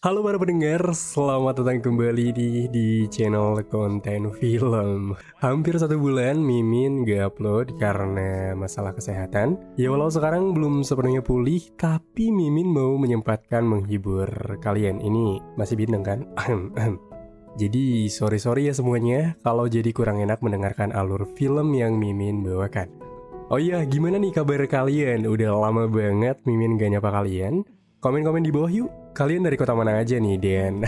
Halo para pendengar, selamat datang kembali di channel konten film. Hampir 1 bulan Mimin gak upload karena masalah kesehatan. Ya walau sekarang belum sepenuhnya pulih, tapi Mimin mau menyempatkan menghibur kalian. Ini masih bintang kan? Jadi sorry ya semuanya kalau jadi kurang enak mendengarkan alur film yang Mimin bawakan. Oh iya, gimana nih kabar kalian? Udah lama banget Mimin gak nyapa kalian. Komen-komen di bawah yuk. Kalian dari kota mana aja nih, Den?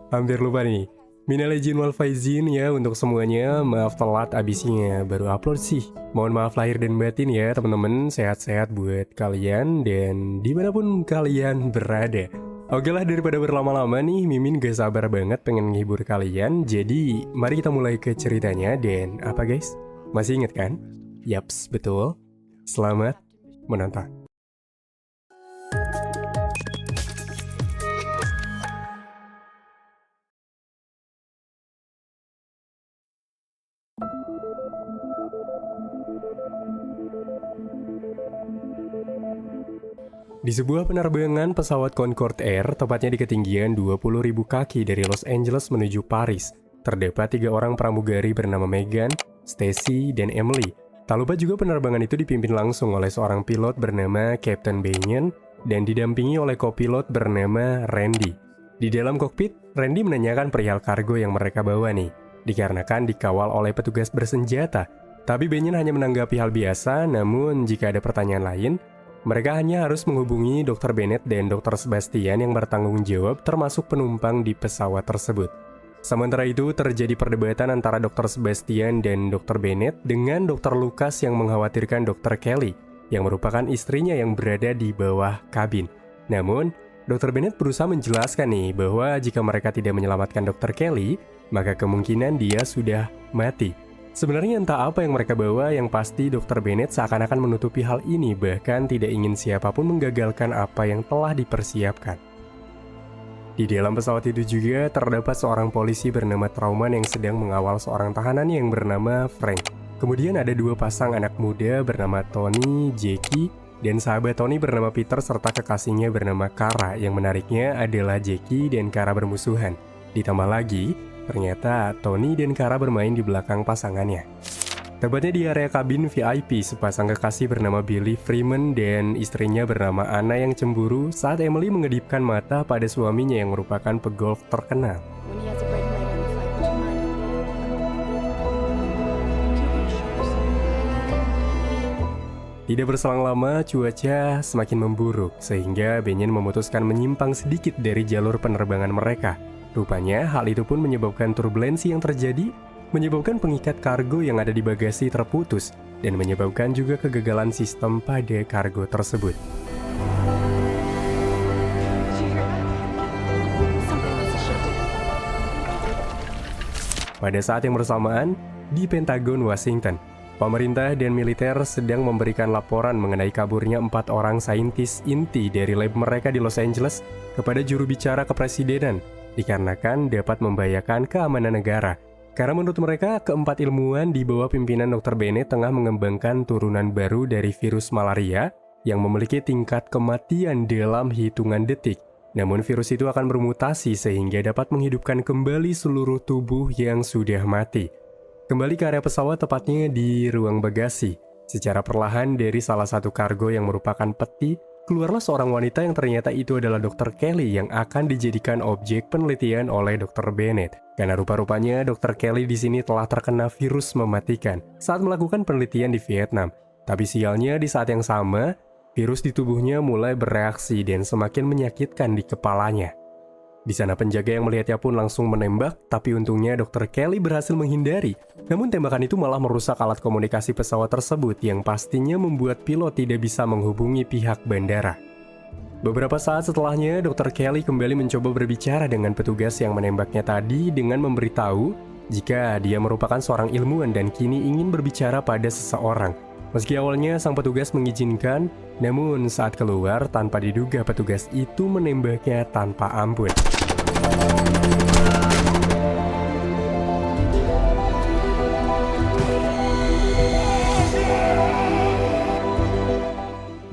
Hampir lupa nih. Minal aidin wal faizin ya untuk semuanya. Maaf telat abisnya baru upload sih. Mohon maaf lahir dan batin ya teman-teman. Sehat-sehat buat kalian dan dimanapun kalian berada. Oke lah, daripada berlama-lama nih, Mimin gak sabar banget pengen menghibur kalian. Jadi mari kita mulai ke ceritanya. Dan apa guys? Masih inget kan? Yaps, betul. Selamat menonton. Di sebuah penerbangan pesawat Concorde Air, tepatnya di ketinggian 20.000 kaki dari Los Angeles menuju Paris, terdapat 3 orang pramugari bernama Megan, Stacy, dan Emily. Tak lupa juga penerbangan itu dipimpin langsung oleh seorang pilot bernama Captain Banyan dan didampingi oleh kopilot bernama Randy. Di dalam kokpit, Randy menanyakan perihal kargo yang mereka bawa nih, dikarenakan dikawal oleh petugas bersenjata. Tapi Banyan hanya menanggapi hal biasa, namun jika ada pertanyaan lain, mereka hanya harus menghubungi Dr. Bennett dan Dr. Sebastian yang bertanggung jawab termasuk penumpang di pesawat tersebut. Sementara itu terjadi perdebatan antara Dr. Sebastian dan Dr. Bennett dengan Dr. Lucas yang mengkhawatirkan Dr. Kelly yang merupakan istrinya yang berada di bawah kabin. Namun, Dr. Bennett berusaha menjelaskan nih bahwa jika mereka tidak menyelamatkan Dr. Kelly, maka kemungkinan dia sudah mati. Sebenarnya entah apa yang mereka bawa, yang pasti Dr. Bennett seakan-akan menutupi hal ini, bahkan tidak ingin siapapun menggagalkan apa yang telah dipersiapkan. Di dalam pesawat itu juga terdapat seorang polisi bernama Trauman yang sedang mengawal seorang tahanan yang bernama Frank. Kemudian ada 2 pasang anak muda bernama Tony, Jackie, dan sahabat Tony bernama Peter serta kekasihnya bernama Kara. Yang menariknya adalah Jackie dan Kara bermusuhan. Ditambah lagi, ternyata Tony dan Kara bermain di belakang pasangannya. Tepatnya di area kabin VIP, sepasang kekasih bernama Billy Freeman dan istrinya bernama Anna yang cemburu saat Emily mengedipkan mata pada suaminya yang merupakan pegolf terkenal. Tidak berselang lama, cuaca semakin memburuk sehingga Banyan memutuskan menyimpang sedikit dari jalur penerbangan mereka. Rupanya, hal itu pun menyebabkan turbulensi yang terjadi, menyebabkan pengikat kargo yang ada di bagasi terputus, dan menyebabkan juga kegagalan sistem pada kargo tersebut. Pada saat yang bersamaan, di Pentagon, Washington, pemerintah dan militer sedang memberikan laporan mengenai kaburnya 4 orang saintis inti dari lab mereka di Los Angeles kepada juru bicara kepresidenan, dikarenakan dapat membahayakan keamanan negara. Karena menurut mereka, keempat ilmuwan di bawah pimpinan Dr. Bennett tengah mengembangkan turunan baru dari virus malaria yang memiliki tingkat kematian dalam hitungan detik. Namun virus itu akan bermutasi sehingga dapat menghidupkan kembali seluruh tubuh yang sudah mati. Kembali ke area pesawat, tepatnya di ruang bagasi. Secara perlahan dari salah satu kargo yang merupakan peti, keluarlah seorang wanita yang ternyata itu adalah Dr. Kelly yang akan dijadikan objek penelitian oleh Dr. Bennett. Karena rupa-rupanya Dr. Kelly di sini telah terkena virus mematikan saat melakukan penelitian di Vietnam. Tapi sialnya di saat yang sama, virus di tubuhnya mulai bereaksi dan semakin menyakitkan di kepalanya. Di sana penjaga yang melihatnya pun langsung menembak, tapi untungnya Dr. Kelly berhasil menghindari. Namun tembakan itu malah merusak alat komunikasi pesawat tersebut yang pastinya membuat pilot tidak bisa menghubungi pihak bandara. Beberapa saat setelahnya, Dr. Kelly kembali mencoba berbicara dengan petugas yang menembaknya tadi dengan memberitahu jika dia merupakan seorang ilmuwan dan kini ingin berbicara pada seseorang. Meski awalnya sang petugas mengizinkan, namun saat keluar tanpa diduga petugas itu menembaknya tanpa ampun.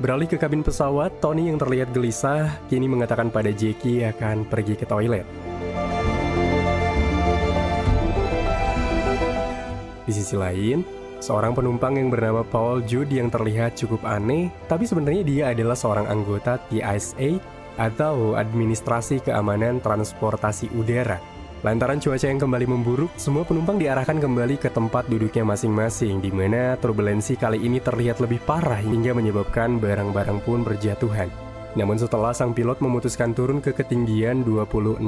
Beralih ke kabin pesawat, Tony yang terlihat gelisah kini mengatakan pada Jackie akan pergi ke toilet. Di sisi lain, seorang penumpang yang bernama Paul Judd yang terlihat cukup aneh, tapi sebenarnya dia adalah seorang anggota TSA atau Administrasi Keamanan Transportasi Udara. Lantaran cuaca yang kembali memburuk, semua penumpang diarahkan kembali ke tempat duduknya masing-masing, di mana turbulensi kali ini terlihat lebih parah hingga menyebabkan barang-barang pun berjatuhan. Namun setelah sang pilot memutuskan turun ke ketinggian 26.000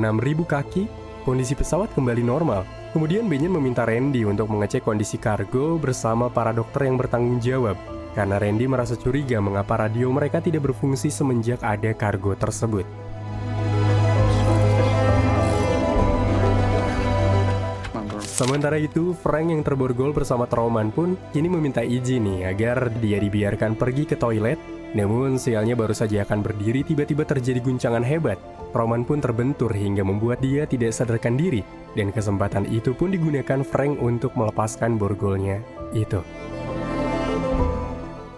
kaki, kondisi pesawat kembali normal. Kemudian Benjen meminta Randy untuk mengecek kondisi kargo bersama para dokter yang bertanggung jawab, karena Randy merasa curiga mengapa radio mereka tidak berfungsi semenjak ada kargo tersebut. Sementara itu, Frank yang terborgol bersama Trauman pun kini meminta izin nih agar dia dibiarkan pergi ke toilet. Namun sialnya baru saja akan berdiri tiba-tiba terjadi guncangan hebat. Trauman pun terbentur hingga membuat dia tidak sadarkan diri. Dan kesempatan itu pun digunakan Frank untuk melepaskan borgolnya itu.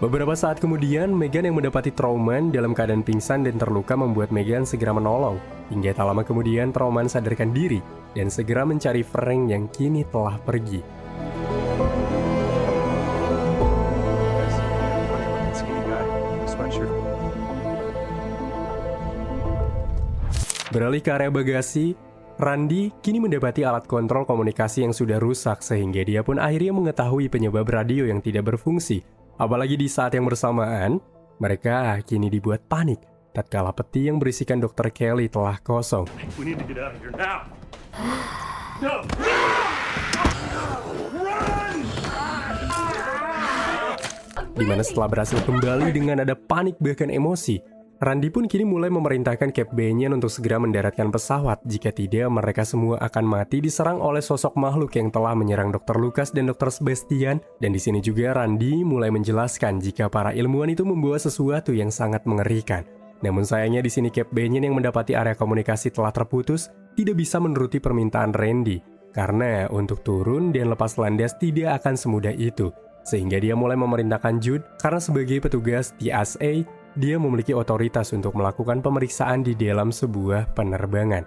Beberapa saat kemudian, Megan yang mendapati Trauman dalam keadaan pingsan dan terluka membuat Megan segera menolong. Hingga tak lama kemudian, Trauman sadarkan diri dan segera mencari Frank yang kini telah pergi. Beralih ke area bagasi, Randy kini mendapati alat kontrol komunikasi yang sudah rusak sehingga dia pun akhirnya mengetahui penyebab radio yang tidak berfungsi. Apalagi di saat yang bersamaan, mereka kini dibuat panik tatkala peti yang berisikan Dr. Kelly telah kosong. Di mana setelah berhasil kembali dengan ada panik bahkan emosi, Randy pun kini mulai memerintahkan Cap Benjen untuk segera mendaratkan pesawat. Jika tidak, mereka semua akan mati diserang oleh sosok makhluk yang telah menyerang Dr. Lucas dan Dr. Sebastian. Dan di sini juga Randy mulai menjelaskan jika para ilmuwan itu membawa sesuatu yang sangat mengerikan. Namun sayangnya di sini Cap Benjen yang mendapati area komunikasi telah terputus, tidak bisa menuruti permintaan Randy. Karena untuk turun dan lepas landas tidak akan semudah itu. Sehingga dia mulai memerintahkan Judd karena sebagai petugas TSA, dia memiliki otoritas untuk melakukan pemeriksaan di dalam sebuah penerbangan.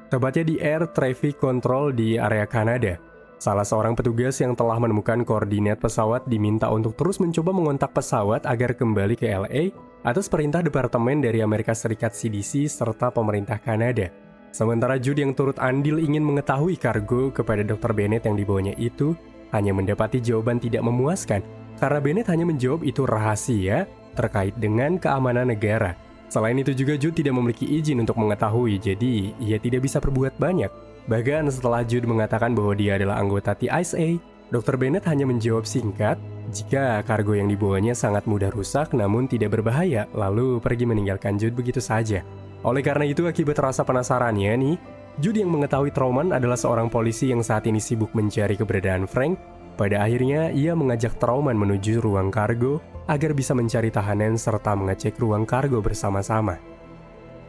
Tepatnya di Air Traffic Control di area Kanada. Salah seorang petugas yang telah menemukan koordinat pesawat diminta untuk terus mencoba mengontak pesawat agar kembali ke LA atas perintah Departemen dari Amerika Serikat CDC serta pemerintah Kanada. Sementara Judd yang turut andil ingin mengetahui kargo kepada Dr. Bennett yang dibawanya itu, hanya mendapati jawaban tidak memuaskan. Karena Bennett hanya menjawab itu rahasia terkait dengan keamanan negara. Selain itu juga Judd tidak memiliki izin untuk mengetahui, jadi ia tidak bisa berbuat banyak. Bahkan setelah Judd mengatakan bahwa dia adalah anggota TSA, Dr. Bennett hanya menjawab singkat, jika kargo yang dibawanya sangat mudah rusak namun tidak berbahaya, lalu pergi meninggalkan Judd begitu saja. Oleh karena itu, akibat rasa penasarannya nih, Judd yang mengetahui Trauman adalah seorang polisi yang saat ini sibuk mencari keberadaan Frank. Pada akhirnya, ia mengajak Trauman menuju ruang kargo agar bisa mencari tahanan serta mengecek ruang kargo bersama-sama.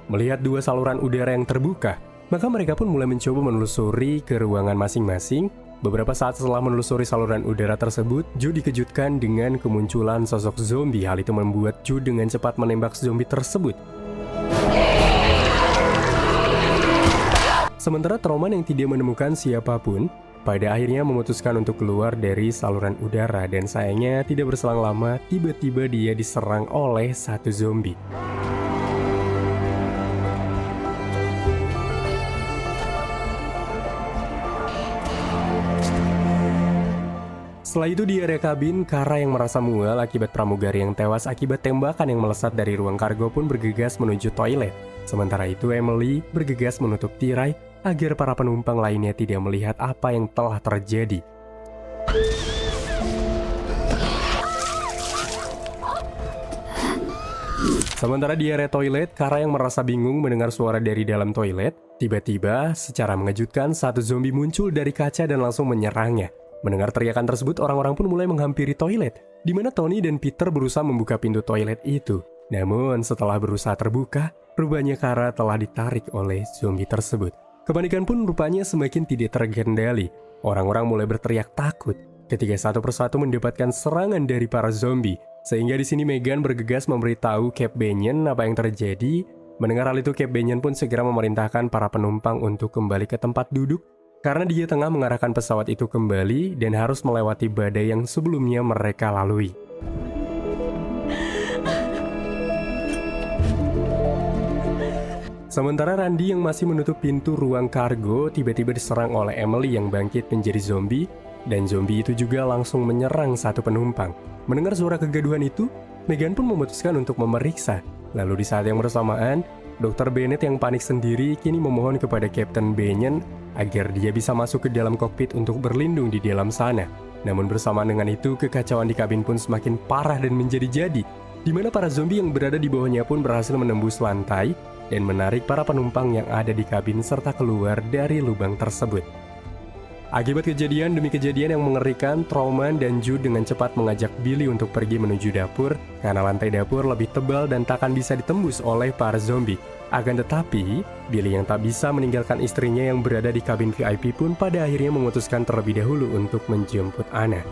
Melihat dua saluran udara yang terbuka, maka mereka pun mulai mencoba menelusuri ke ruangan masing-masing. Beberapa saat setelah menelusuri saluran udara tersebut, Judd dikejutkan dengan kemunculan sosok zombie. Hal itu membuat Judd dengan cepat menembak zombie tersebut. Sementara Trauman yang tidak menemukan siapapun, pada akhirnya memutuskan untuk keluar dari saluran udara dan sayangnya tidak berselang lama tiba-tiba dia diserang oleh satu zombie. Setelah itu di area kabin, Kara yang merasa mual akibat pramugari yang tewas akibat tembakan yang melesat dari ruang kargo pun bergegas menuju toilet. Sementara itu Emily bergegas menutup tirai agar para penumpang lainnya tidak melihat apa yang telah terjadi. Sementara di area toilet, Kara yang merasa bingung mendengar suara dari dalam toilet. Tiba-tiba, secara mengejutkan, satu zombie muncul dari kaca dan langsung menyerangnya. Mendengar teriakan tersebut, orang-orang pun mulai menghampiri toilet, di mana Tony dan Peter berusaha membuka pintu toilet itu. Namun, setelah berusaha terbuka, rupanya Kara telah ditarik oleh zombie tersebut. Kepanikan pun rupanya semakin tidak terkendali. Orang-orang mulai berteriak takut ketika satu persatu mendapatkan serangan dari para zombie. Sehingga di sini Megan bergegas memberitahu Cap Banyan apa yang terjadi. Mendengar hal itu, Cap Banyan pun segera memerintahkan para penumpang untuk kembali ke tempat duduk karena dia tengah mengarahkan pesawat itu kembali dan harus melewati badai yang sebelumnya mereka lalui. Sementara Randy yang masih menutup pintu ruang kargo tiba-tiba diserang oleh Emily yang bangkit menjadi zombie, dan zombie itu juga langsung menyerang satu penumpang. Mendengar suara kegaduhan itu, Megan pun memutuskan untuk memeriksa. Lalu di saat yang bersamaan, Dr. Bennett yang panik sendiri kini memohon kepada Kapten Banyan agar dia bisa masuk ke dalam kokpit untuk berlindung di dalam sana. Namun bersamaan dengan itu, kekacauan di kabin pun semakin parah dan menjadi-jadi, di mana para zombie yang berada di bawahnya pun berhasil menembus lantai dan menarik para penumpang yang ada di kabin serta keluar dari lubang tersebut. Akibat kejadian demi kejadian yang mengerikan, Trauman dan Jude dengan cepat mengajak Billy untuk pergi menuju dapur karena lantai dapur lebih tebal dan takkan bisa ditembus oleh para zombie. Akan tetapi, Billy yang tak bisa meninggalkan istrinya yang berada di kabin VIP pun pada akhirnya memutuskan terlebih dahulu untuk menjemput Anna.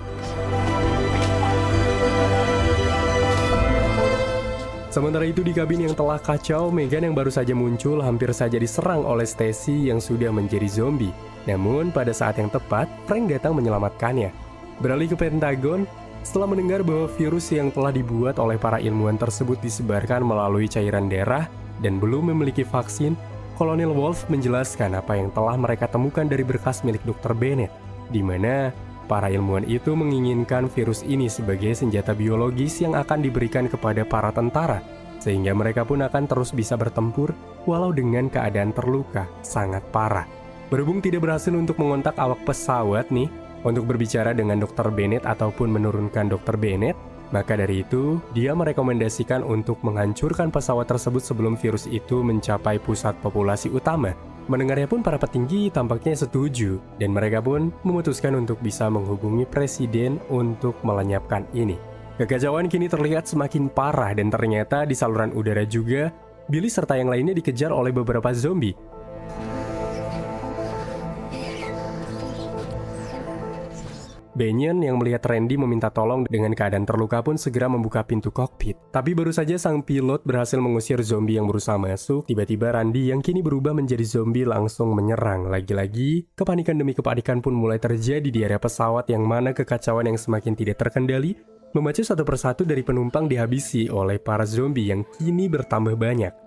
Sementara itu di kabin yang telah kacau, Megan yang baru saja muncul hampir saja diserang oleh Stacy yang sudah menjadi zombie. Namun pada saat yang tepat, Frank datang menyelamatkannya. Beralih ke Pentagon, setelah mendengar bahwa virus yang telah dibuat oleh para ilmuwan tersebut disebarkan melalui cairan darah dan belum memiliki vaksin, Kolonel Wolf menjelaskan apa yang telah mereka temukan dari berkas milik Dr. Bennett, di mana para ilmuwan itu menginginkan virus ini sebagai senjata biologis yang akan diberikan kepada para tentara, sehingga mereka pun akan terus bisa bertempur walau dengan keadaan terluka sangat parah. Berhubung tidak berhasil untuk mengontak awak pesawat nih, untuk berbicara dengan Dr. Bennett ataupun menurunkan Dr. Bennett, maka dari itu dia merekomendasikan untuk menghancurkan pesawat tersebut sebelum virus itu mencapai pusat populasi utama. Mendengarnya pun para petinggi tampaknya setuju, dan mereka pun memutuskan untuk bisa menghubungi presiden untuk melenyapkan ini. Kekacauan kini terlihat semakin parah dan ternyata di saluran udara juga, Billy serta yang lainnya dikejar oleh beberapa zombie. Banyan yang melihat Randy meminta tolong dengan keadaan terluka pun segera membuka pintu kokpit. Tapi baru saja sang pilot berhasil mengusir zombie yang berusaha masuk, tiba-tiba Randy yang kini berubah menjadi zombie langsung menyerang. Lagi-lagi, kepanikan demi kepanikan pun mulai terjadi di area pesawat yang mana kekacauan yang semakin tidak terkendali, membaca satu persatu dari penumpang dihabisi oleh para zombie yang kini bertambah banyak.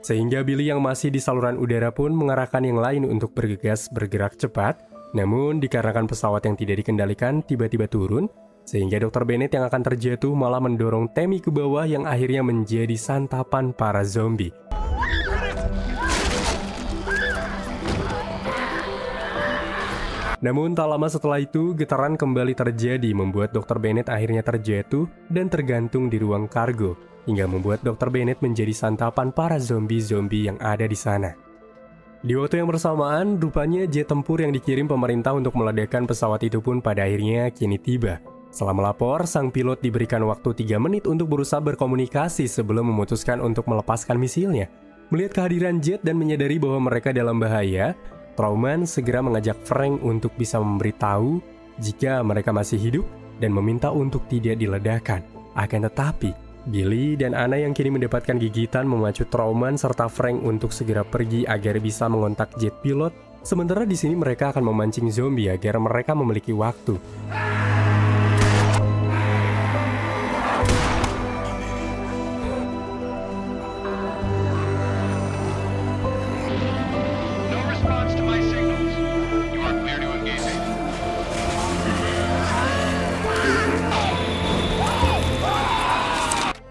Sehingga Billy yang masih di saluran udara pun mengarahkan yang lain untuk bergerak cepat. Namun, dikarenakan pesawat yang tidak dikendalikan tiba-tiba turun, sehingga Dr. Bennett yang akan terjatuh malah mendorong Tammy ke bawah yang akhirnya menjadi santapan para zombie. Namun, tak lama setelah itu, getaran kembali terjadi membuat Dr. Bennett akhirnya terjatuh dan tergantung di ruang kargo, hingga membuat Dr. Bennett menjadi santapan para zombie-zombie yang ada di sana. Di waktu yang bersamaan, rupanya jet tempur yang dikirim pemerintah untuk meledakkan pesawat itu pun pada akhirnya kini tiba. Setelah melapor, sang pilot diberikan waktu 3 menit untuk berusaha berkomunikasi sebelum memutuskan untuk melepaskan misilnya. Melihat kehadiran jet dan menyadari bahwa mereka dalam bahaya, Trauman segera mengajak Frank untuk bisa memberitahu jika mereka masih hidup dan meminta untuk tidak diledakkan. Akan tetapi, Billy dan Anna yang kini mendapatkan gigitan memacu Trauman serta Frank untuk segera pergi agar bisa mengontak jet pilot. Sementara di sini mereka akan memancing zombie agar mereka memiliki waktu.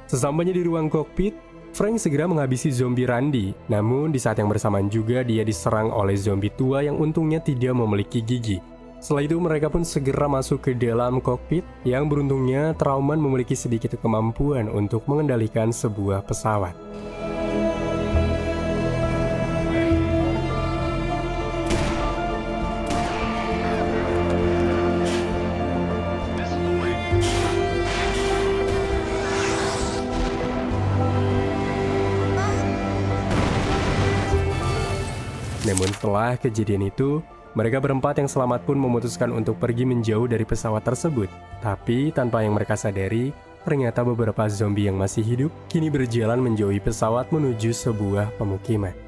Sesampainya di ruang kokpit, Frank segera menghabisi zombie Randy. Namun di saat yang bersamaan juga dia diserang oleh zombie tua yang untungnya tidak memiliki gigi. Setelah itu mereka pun segera masuk ke dalam kokpit yang beruntungnya Trauman memiliki sedikit kemampuan untuk mengendalikan sebuah pesawat. Namun setelah kejadian itu, mereka berempat yang selamat pun memutuskan untuk pergi menjauh dari pesawat tersebut. Tapi tanpa yang mereka sadari, ternyata beberapa zombie yang masih hidup kini berjalan menjauhi pesawat menuju sebuah pemukiman.